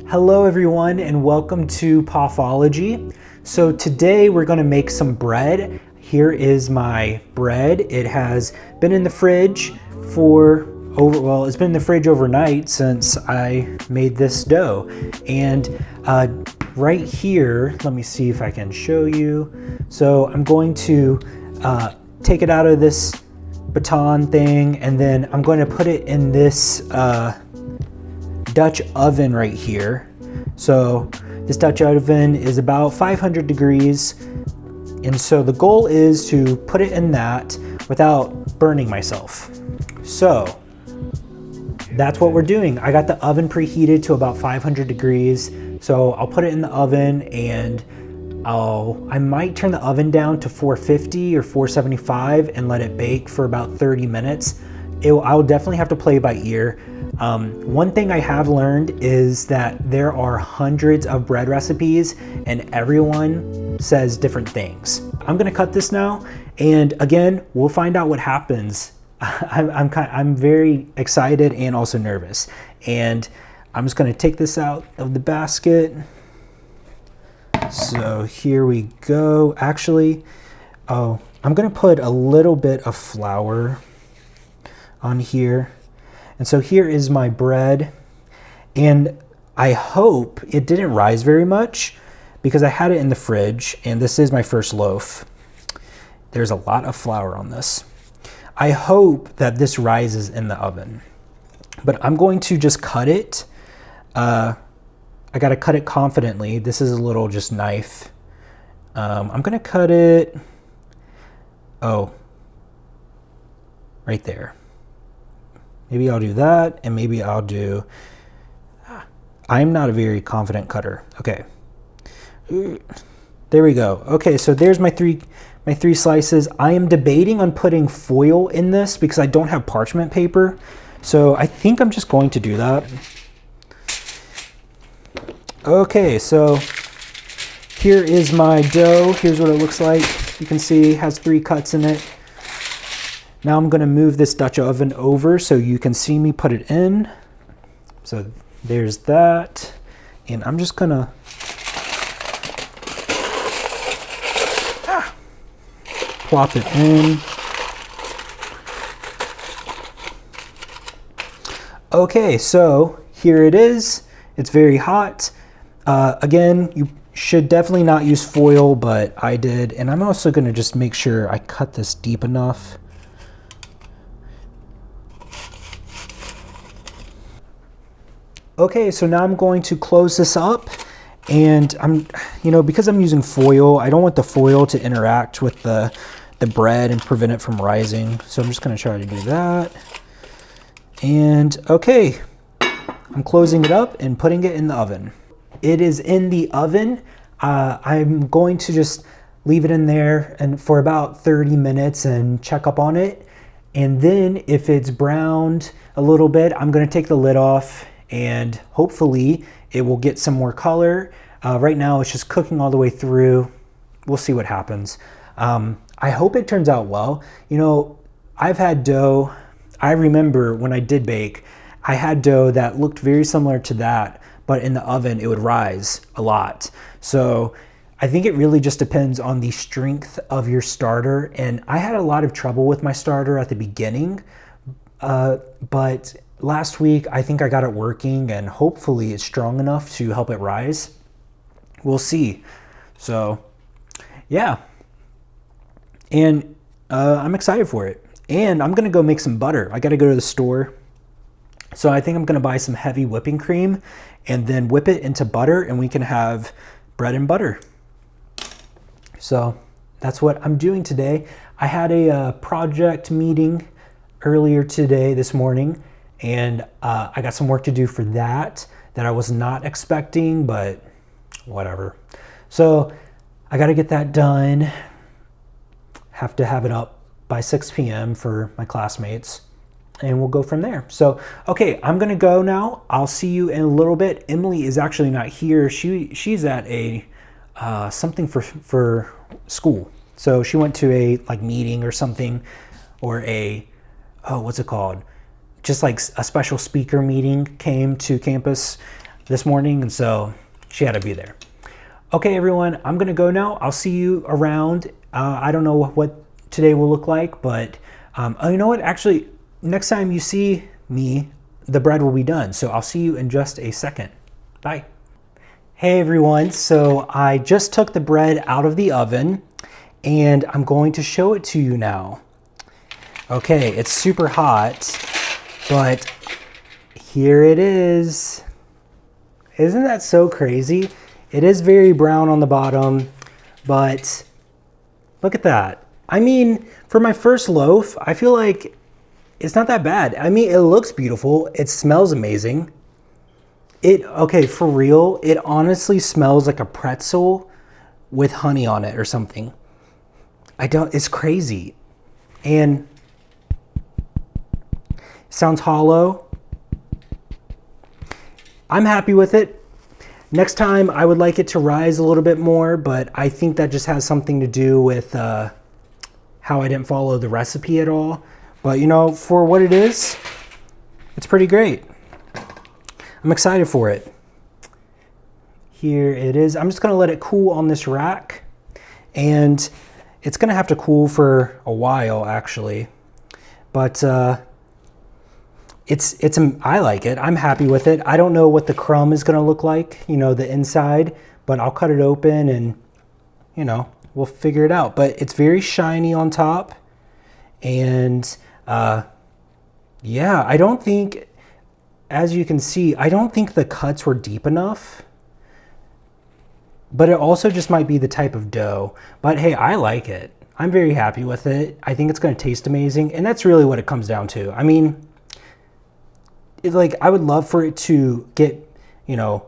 Hello everyone and welcome to Pathology. So today we're going to make some bread. Here is my bread. It has been in the fridge it's been in the fridge overnight since I made this dough. And right here, let me see if I can show you. So I'm going to take it out of this baton thing, and then I'm going to put it in this Dutch oven right here. So this Dutch oven is about 500 degrees. And so the goal is to put it in that without burning myself. So that's what we're doing. I got the oven preheated to about 500 degrees. So I'll put it in the oven, and I might turn the oven down to 450 or 475 and let it bake for about 30 minutes. I'll definitely have to play by ear. One thing I have learned is that there are hundreds of bread recipes and everyone says different things. I'm gonna cut this now, and again, we'll find out what happens. I'm very excited and also nervous, and I'm just gonna take this out of the basket. So here we go. Actually, I'm gonna put a little bit of flour on here. And so here is my bread, and I hope it didn't rise very much because I had it in the fridge, and this is my first loaf. There's a lot of flour on this. I hope that this rises in the oven, but I'm going to just cut it. I gotta cut it confidently. This is a little just knife. I'm gonna cut it, right there. Maybe I'll do that, and maybe I'll do, I'm not a very confident cutter. Okay, there we go. Okay, so there's my three slices. I am debating on putting foil in this because I don't have parchment paper. So I think I'm just going to do that. Okay, so here is my dough. Here's what it looks like. You can see it has 3 cuts in it. Now I'm gonna move this Dutch oven over so you can see me put it in. So there's that. And I'm just gonna plop it in. Okay, so here it is. It's very hot. Again, you should definitely not use foil, but I did. And I'm also gonna just make sure I cut this deep enough. Okay, so now I'm going to close this up, and because I'm using foil, I don't want the foil to interact with the bread and prevent it from rising. So I'm just gonna try to do that. And okay, I'm closing it up and putting it in the oven. It is in the oven. I'm going to just leave it in there and for about 30 minutes and check up on it. And then if it's browned a little bit, I'm gonna take the lid off, and hopefully it will get some more color. Right now it's just cooking all the way through. We'll see what happens. I hope it turns out well. I've had dough. I remember when I did bake, I had dough that looked very similar to that, but in the oven it would rise a lot. So I think it really just depends on the strength of your starter. And I had a lot of trouble with my starter at the beginning, but last week, I think I got it working, and hopefully it's strong enough to help it rise. We'll see. So, yeah. And I'm excited for it. And I'm going to go make some butter. I got to go to the store. So I think I'm going to buy some heavy whipping cream and then whip it into butter, and we can have bread and butter. So that's what I'm doing today. I had a project meeting earlier this morning. And I got some work to do for that I was not expecting, but whatever. So I got to get that done. Have to have it up by 6 p.m. for my classmates, and we'll go from there. So, okay, I'm going to go now. I'll see you in a little bit. Emily is actually not here. She's at a something for school. So she went to a meeting or something, or what's it called? Just like a special speaker meeting came to campus this morning, and so she had to be there. Okay, everyone, I'm gonna go now. I'll see you around. I don't know what today will look like, but oh, you know what? Actually, next time you see me, the bread will be done. So I'll see you in just a second. Bye. Hey everyone, so I just took the bread out of the oven and I'm going to show it to you now. Okay, it's super hot, but here it is. Isn't that so crazy? It is very brown on the bottom, but look at that. I mean, for my first loaf, I feel like it's not that bad. I mean, it looks beautiful. It smells amazing. Okay, for real, it honestly smells like a pretzel with honey on it or something. It's crazy. And it sounds hollow. I'm happy with it. Next time, I would like it to rise a little bit more, but I think that just has something to do with how I didn't follow the recipe at all. But you know, for what it is, it's pretty great. I'm excited for it. Here it is. I'm just gonna let it cool on this rack, and it's gonna have to cool for a while actually. But I like it. I'm happy with it. I don't know what the crumb is gonna look like, you know, the inside, but I'll cut it open and, you know, we'll figure it out. But it's very shiny on top, and yeah, I don't think, as you can see, I don't think the cuts were deep enough, but it also just might be the type of dough. But hey, I like it. I'm very happy with it. I think it's going to taste amazing, and that's really what it comes down to. I mean, I would love for it to get, you know,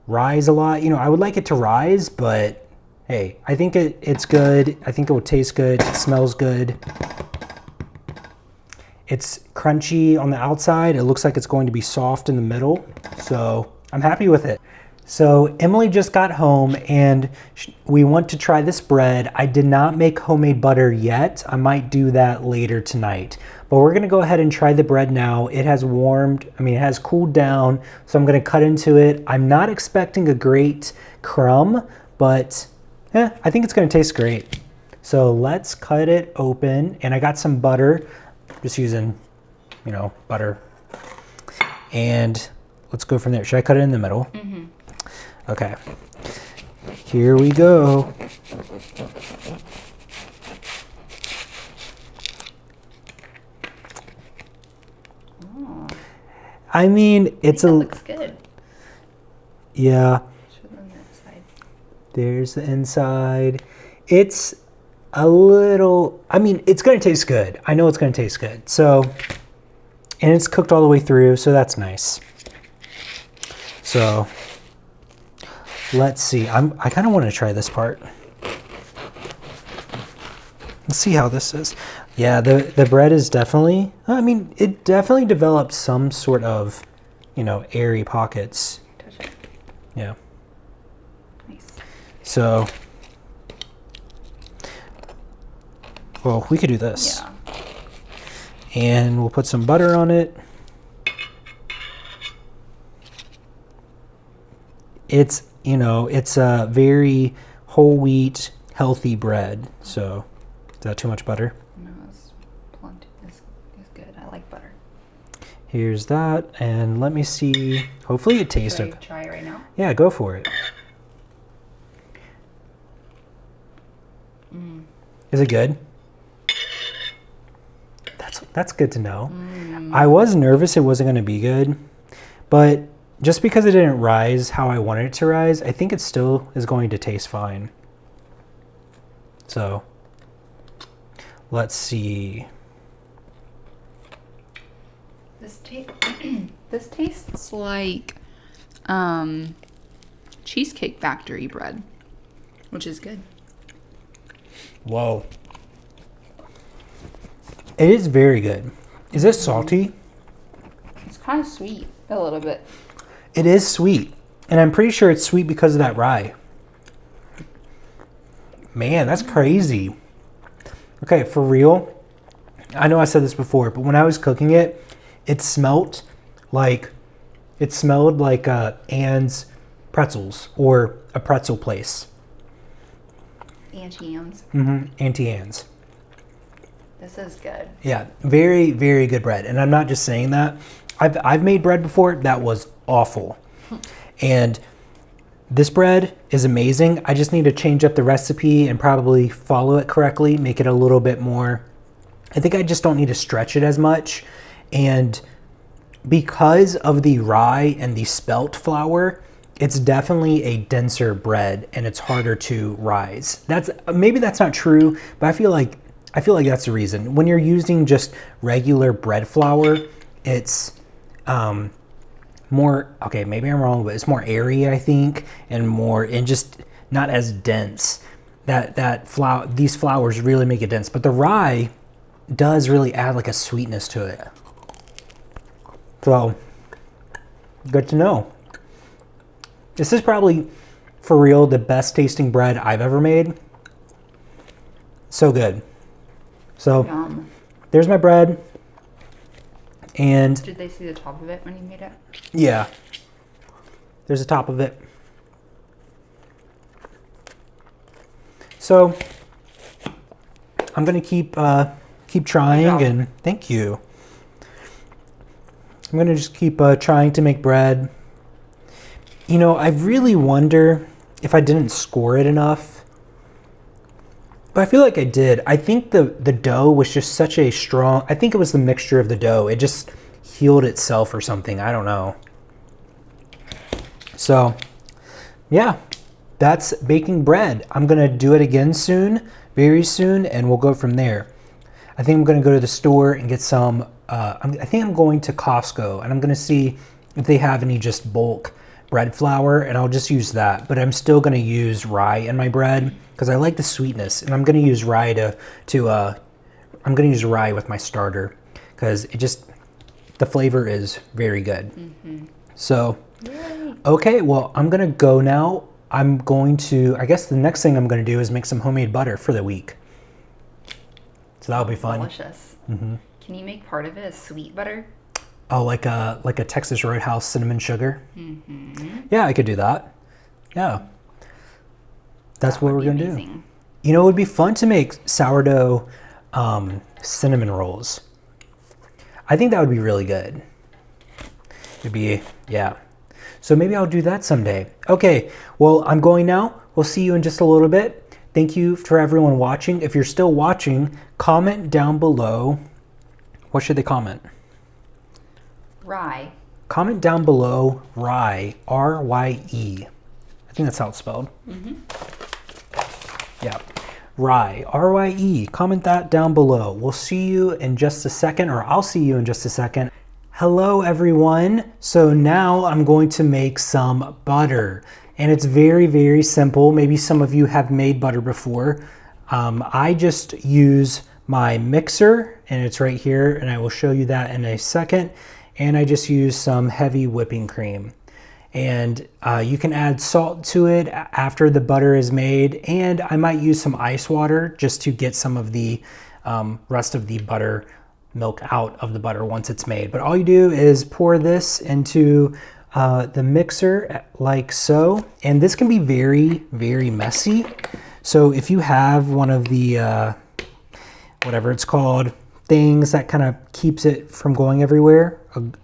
rise a lot. You know, I would like it to rise, but hey, I think it's good. I think it will taste good. It smells good. It's crunchy on the outside. It looks like it's going to be soft in the middle. So I'm happy with it. So Emily just got home and we want to try this bread. I did not make homemade butter yet. I might do that later tonight. But we're gonna go ahead and try the bread now. It has it has cooled down. So I'm gonna cut into it. I'm not expecting a great crumb, but I think it's gonna taste great. So let's cut it open. And I got some butter. Just using, you know, butter. And let's go from there. Should I cut it in the middle? Mm-hmm. Okay. Here we go. Oh. I mean, it looks good. Yeah. Show them that side. There's the inside. It's a little, I mean, it's going to taste good. I know it's going to taste good. So, and it's cooked all the way through, so that's nice. So, let's see. I kind of want to try this part. Let's see how this is. Yeah, the bread is definitely, I mean, it definitely developed some sort of, you know, airy pockets. Touch it. Yeah. Nice. So, well, we could do this. Yeah. And we'll put some butter on it. It's, you know, it's a very whole wheat, healthy bread. So, is that too much butter? No, it's plenty. It's good. I like butter. Here's that. And let me see. Hopefully it tastes Should I okay. try it right now? Yeah, go for it. Is it good? That's good to know. I was nervous it wasn't going to be good, but just because it didn't rise how I wanted it to rise, I think it still is going to taste fine. So, let's see. This tastes like Cheesecake Factory bread, which is good. Whoa. It is very good. Is it salty? It's kind of sweet, a little bit. It is sweet. And I'm pretty sure it's sweet because of that rye. Man, that's crazy. Okay, for real. I know I said this before, but when I was cooking it, it smelt like It smelled like Ann's Pretzels or a pretzel place. Auntie Anne's. Auntie Anne's. This is good. Yeah, very, very good bread. And I'm not just saying that. I've made bread before that was awful. And this bread is amazing. I just need to change up the recipe and probably follow it correctly, make it a little bit more. I think I just don't need to stretch it as much. And because of the rye and the spelt flour, it's definitely a denser bread and it's harder to rise. Maybe that's not true, but I feel like that's the reason. When you're using just regular bread flour, it's more, okay, maybe I'm wrong, but it's more airy, I think, and just not as dense. These flours really make it dense, but the rye does really add like a sweetness to it. So, good to know. This is probably, for real, the best tasting bread I've ever made. So good. So, Yum. there's my bread. And Did they see the top of it when you made it? yeah, there's the top of it. So, I'm gonna keep trying, and thank you. I'm gonna just keep trying to make bread. You know, I really wonder if I didn't score it enough, but I feel like I did. I think the dough was just such a strong, I think it was the mixture of the dough. It just healed itself or something. I don't know. So, yeah, that's baking bread. I'm gonna do it again soon, very soon, and we'll go from there. I think I'm gonna go to the store and get some, I think I'm going to Costco and I'm gonna see if they have any just bulk bread flour, and I'll just use that. But I'm still gonna use rye in my bread because I like the sweetness, and I'm gonna use rye I'm gonna use rye with my starter because the flavor is very good. So, okay, well, I'm gonna go now. I guess the next thing I'm gonna do is make some homemade butter for the week. So that'll be fun. Delicious. Can you make part of it as sweet butter? Oh, like a Texas Roadhouse cinnamon sugar? Yeah, I could do that. Yeah. That's what we're going to do. You know, it would be fun to make sourdough cinnamon rolls. I think that would be really good. Yeah. So maybe I'll do that someday. Okay, well, I'm going now. We'll see you in just a little bit. Thank you for everyone watching. If you're still watching, comment down below. What should they comment? Rye. Comment down below rye, R-Y-E. I think that's how it's spelled. Yeah, rye, R-Y-E. Comment that down below. We'll see you in just a second, or I'll see you in just a second. Hello, everyone. So now I'm going to make some butter. And it's very, very simple. Maybe some of you have made butter before. I just use my mixer, and it's right here, and I will show you that in a second. And I just use some heavy whipping cream. And you can add salt to it after the butter is made, and I might use some ice water just to get some of the rest of the buttermilk out of the butter once it's made. But all you do is pour this into the mixer like so, and this can be very, very messy. So if you have one of the whatever it's called, things that kind of keeps it from going everywhere,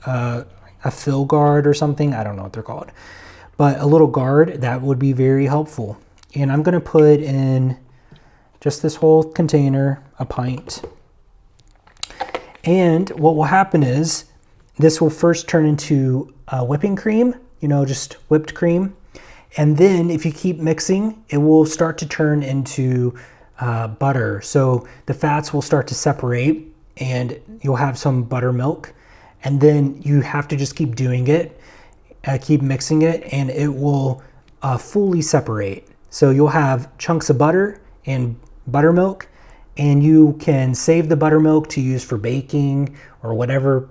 a fill guard or something, I don't know what they're called, but a little guard, that would be very helpful. And I'm gonna put in just this whole container, a pint. And what will happen is this will first turn into whipping cream, you know, just whipped cream. And then if you keep mixing, it will start to turn into butter. So the fats will start to separate and you'll have some buttermilk. And then you have to just keep doing it, keep mixing it, and it will fully separate. So you'll have chunks of butter and buttermilk, and you can save the buttermilk to use for baking or whatever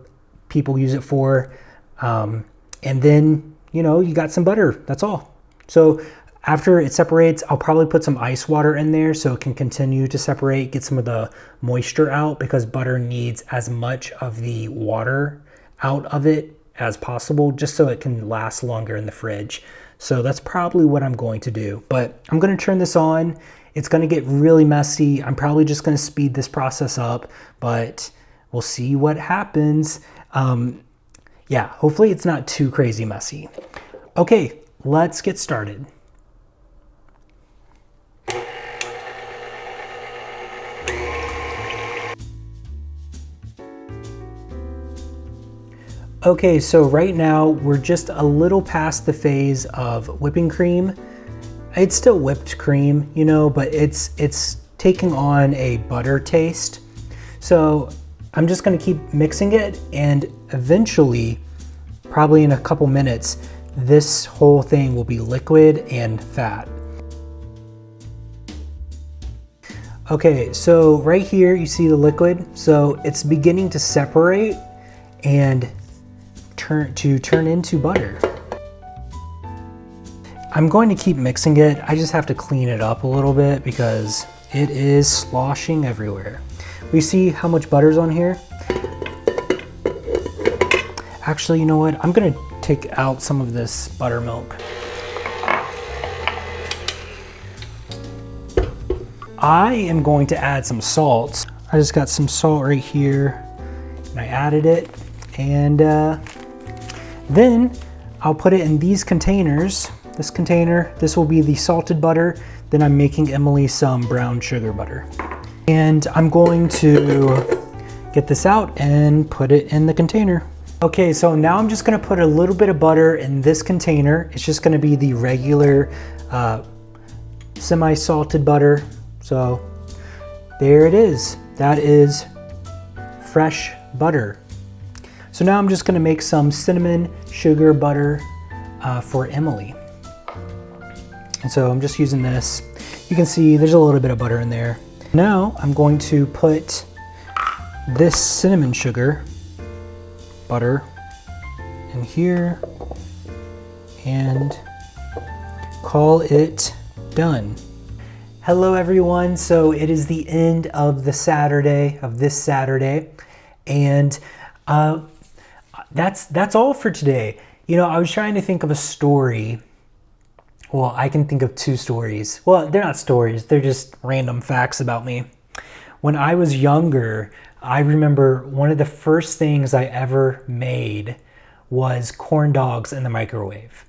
people use it for. And then, you know, you got some butter, that's all. So after it separates, I'll probably put some ice water in there so it can continue to separate, get some of the moisture out, because butter needs as much of the water out of it as possible, just so it can last longer in the fridge. So that's probably what I'm going to do. But I'm going to turn this on. It's going to get really messy. I'm probably just going to speed this process up, but we'll see what happens. Yeah, hopefully it's not too crazy messy. Okay, let's get started. Okay, so right now we're just a little past the phase of whipping cream. It's still whipped cream, you know, but it's taking on a butter taste. So I'm just gonna keep mixing it, and eventually, probably in a couple minutes, this whole thing will be liquid and fat. Okay, so right here you see the liquid. So it's beginning to separate and turn into butter. I'm going to keep mixing it. I just have to clean it up a little bit because it is sloshing everywhere. We see how much butter's on here. Actually, you know what? I'm gonna take out some of this buttermilk. I am going to add some salt. I just got some salt right here and I added it, and then I'll put it in these containers. This container, this will be the salted butter. Then I'm making Emily some brown sugar butter. And I'm going to get this out and put it in the container. Okay, so now I'm just gonna put a little bit of butter in this container. It's just gonna be the regular semi-salted butter. So there it is. That is fresh butter. So now I'm just gonna make some cinnamon sugar butter for Emily. And so I'm just using this. You can see there's a little bit of butter in there. Now I'm going to put this cinnamon sugar butter in here and call it done. Hello everyone. So it is the end of this Saturday, and that's all for today. You know, I was trying to think of a story. Well, I can think of two stories. Well, they're not stories, they're just random facts about me. When I was younger, I remember one of the first things I ever made was corn dogs in the microwave.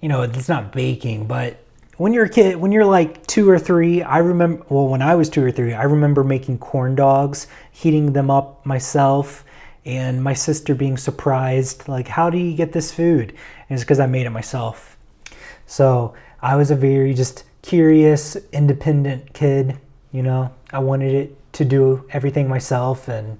You know, it's not baking, but when you're a kid, when you're like 2 or 3, I remember, well, when I was 2 or 3, I remember making corn dogs, heating them up myself, and my sister being surprised, like, how do you get this food? And it's because I made it myself. So I was a very just curious, independent kid, you know. I wanted it to do everything myself, and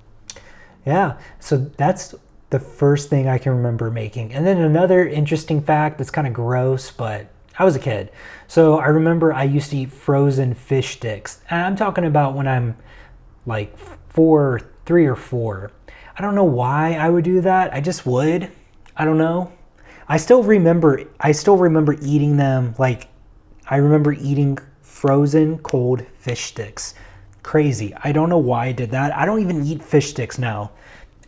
yeah, so that's the first thing I can remember making. And then another interesting fact that's kind of gross, but I was a kid. So I remember I used to eat frozen fish sticks. And I'm talking about when I'm like 3 or 4. I don't know why I would do that. I just would. I don't know. I still remember eating them. Like, I remember eating frozen cold fish sticks. Crazy. I don't know why I did that. I don't even eat fish sticks now.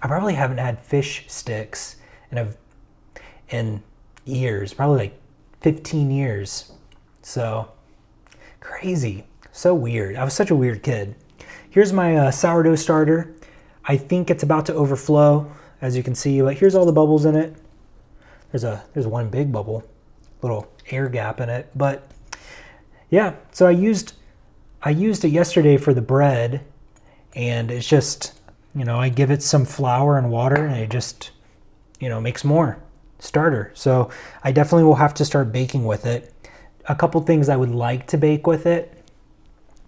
I probably haven't had fish sticks in years, probably like 15 years. So crazy. So weird. I was such a weird kid. Here's my sourdough starter. I think it's about to overflow, as you can see, but here's all the bubbles in it. There's one big bubble, little air gap in it. But yeah, so I used it yesterday for the bread, and it's just, you know, I give it some flour and water, and it just, you know, makes more starter. So I definitely will have to start baking with it. A couple things I would like to bake with it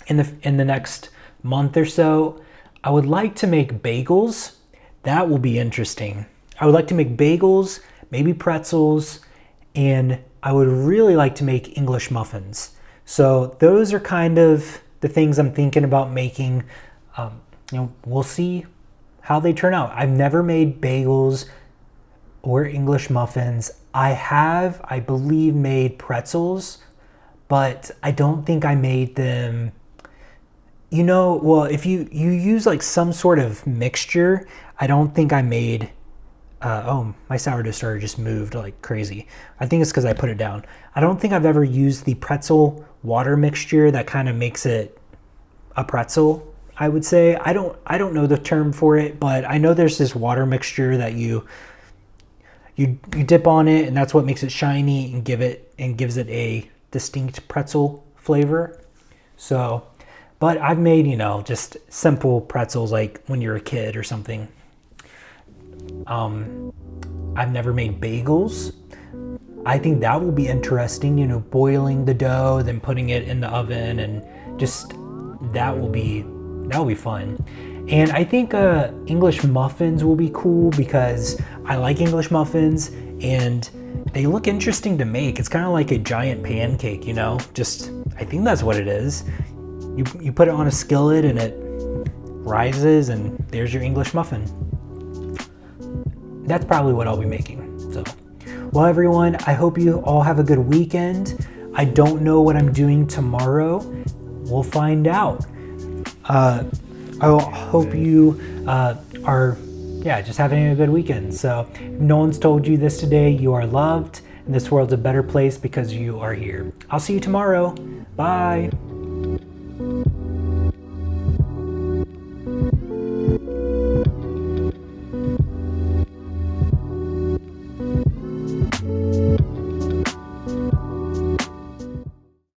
in the next month or so. I would like to make bagels. That will be interesting. I would like to make bagels, maybe pretzels, and I would really like to make English muffins. So those are kind of the things I'm thinking about making. You know, we'll see how they turn out. I've never made bagels or English muffins. I have, I believe, made pretzels, but I don't think I made them. You know, well, if you use like some sort of mixture, I don't think I made Oh, my sourdough starter just moved like crazy. I think it's because I put it down. I don't think I've ever used the pretzel water mixture that kind of makes it a pretzel, I would say. I don't know the term for it, but I know there's this water mixture that you dip on it, and that's what makes it shiny and gives it a distinct pretzel flavor. So, but I've made, just simple pretzels like when you're a kid or something. I've never made bagels. I think that will be interesting, boiling the dough, then putting it in the oven, and just that will be fun. And I think English muffins will be cool because I like English muffins and they look interesting to make. It's kind of like a giant pancake, just I think that's what it is. You put it on a skillet and it rises and there's your English muffin. That's probably what I'll be making. So, well, everyone, I hope you all have a good weekend. I don't know what I'm doing tomorrow. We'll find out. I hope you are just having a good weekend. So if no one's told you this today, you are loved, and this world's a better place because you are here. I'll see you tomorrow. Bye.